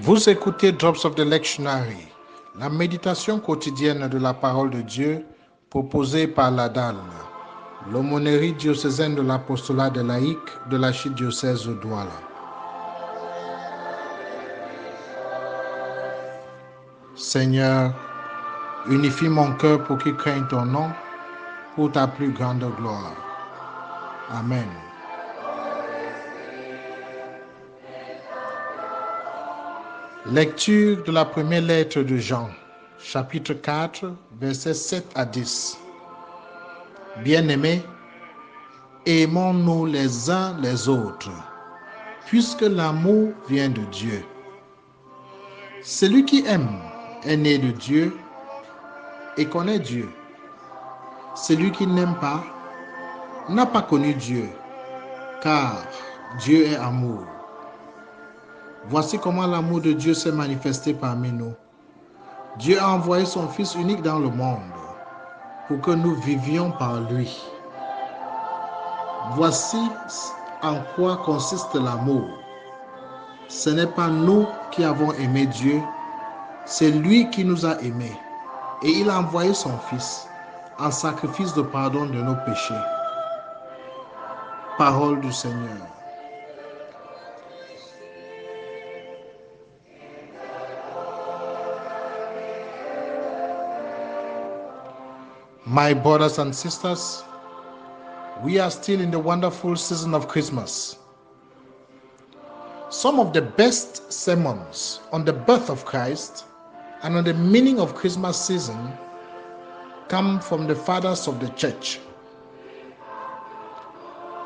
Vous écoutez Drops of the Lectionary, la méditation quotidienne de la parole de Dieu proposée par l'ADAL, l'Aumônerie Diocésaine de l'Apostolat des Laïcs de l'archidiocèse de Douala. Seigneur, unifie mon cœur pour qu'il craigne ton nom, pour ta plus grande gloire. Amen. Lecture de la première lettre de Jean, chapitre 4, versets 7 à 10. Bien-aimés, aimons-nous les uns les autres, puisque l'amour vient de Dieu. Celui qui aime est né de Dieu et connaît Dieu. Celui qui n'aime pas n'a pas connu Dieu, car Dieu est amour. Voici comment l'amour de Dieu s'est manifesté parmi nous. Dieu a envoyé son Fils unique dans le monde pour que nous vivions par lui. Voici en quoi consiste l'amour. Ce n'est pas nous qui avons aimé Dieu, c'est lui qui nous a aimés. Et il a envoyé son Fils en sacrifice de pardon de nos péchés. Parole du Seigneur. My brothers and sisters, we are still in the wonderful season of Christmas. Some of the best sermons on the birth of Christ and on the meaning of Christmas season come from the fathers of the church.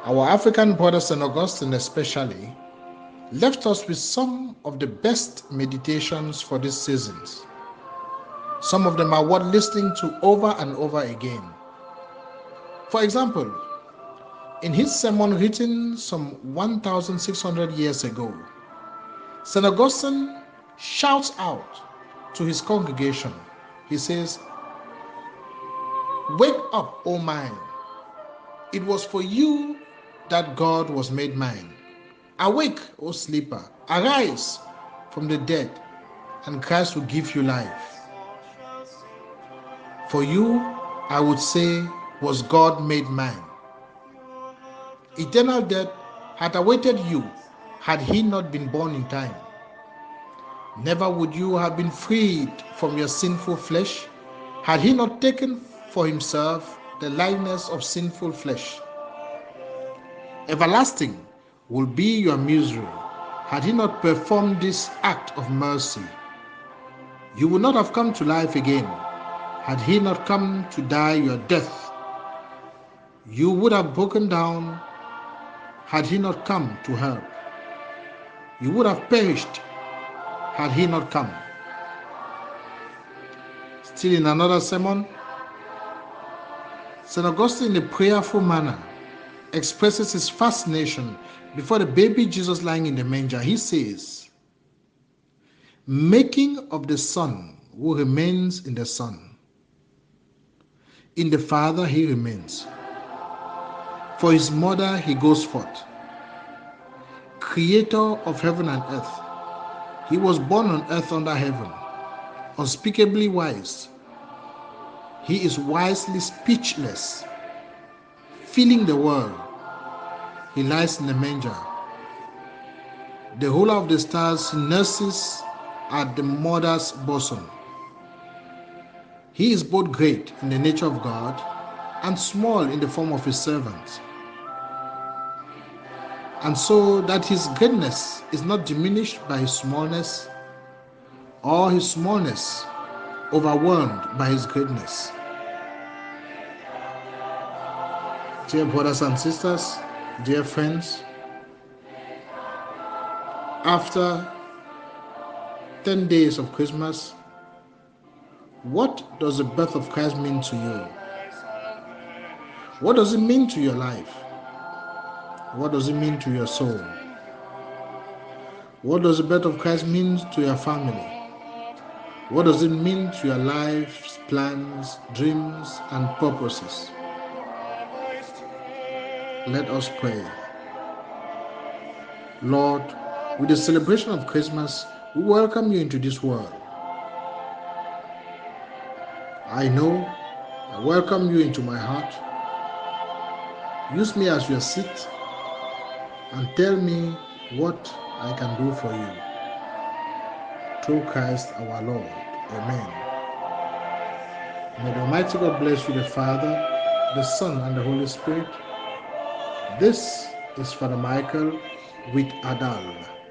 Our African brother Saint Augustin especially left us with some of the best meditations for these seasons. Some of them are worth listening to over and over again. For example, in his sermon written some 1,600 years ago, Saint Augustine shouts out to his congregation. He says, "Wake up, O mind. It was for you that God was made man. Awake, O sleeper. Arise from the dead, and Christ will give you life. For you, I would say, was God made man. Eternal death had awaited you had he not been born in time. Never would you have been freed from your sinful flesh had he not taken for himself the likeness of sinful flesh. Everlasting will be your misery had he not performed this act of mercy. You would not have come to life again had he not come to die your death. You would have broken down had he not come to help. You would have perished had he not come." Still in another sermon, St. Augustine in a prayerful manner expresses his fascination before the baby Jesus lying in the manger. He says, "Making of the Son who remains in the Son. In the Father he remains. For his mother he goes forth. Creator of heaven and earth. He was born on earth under heaven. Unspeakably wise. He is wisely speechless. Filling the world. He lies in the manger. The ruler of the stars he nurses at the mother's bosom. He is both great in the nature of God and small in the form of his servant. And so that his greatness is not diminished by his smallness, or his smallness overwhelmed by his greatness." Dear brothers and sisters, dear friends, after 10 days of Christmas, what does the birth of Christ mean to you? What does it mean to your life? What does it mean to your soul? What does the birth of Christ mean to your family? What does it mean to your life's plans, dreams, and purposes? Let us pray. Lord, with the celebration of Christmas, We welcome you into this world. I know I welcome you into my heart. Use me as your seat and tell me what I can do for you. Through Christ our Lord. Amen. May the Almighty God bless you, the Father, the Son, and the Holy Spirit. This is Father Michael with Adal.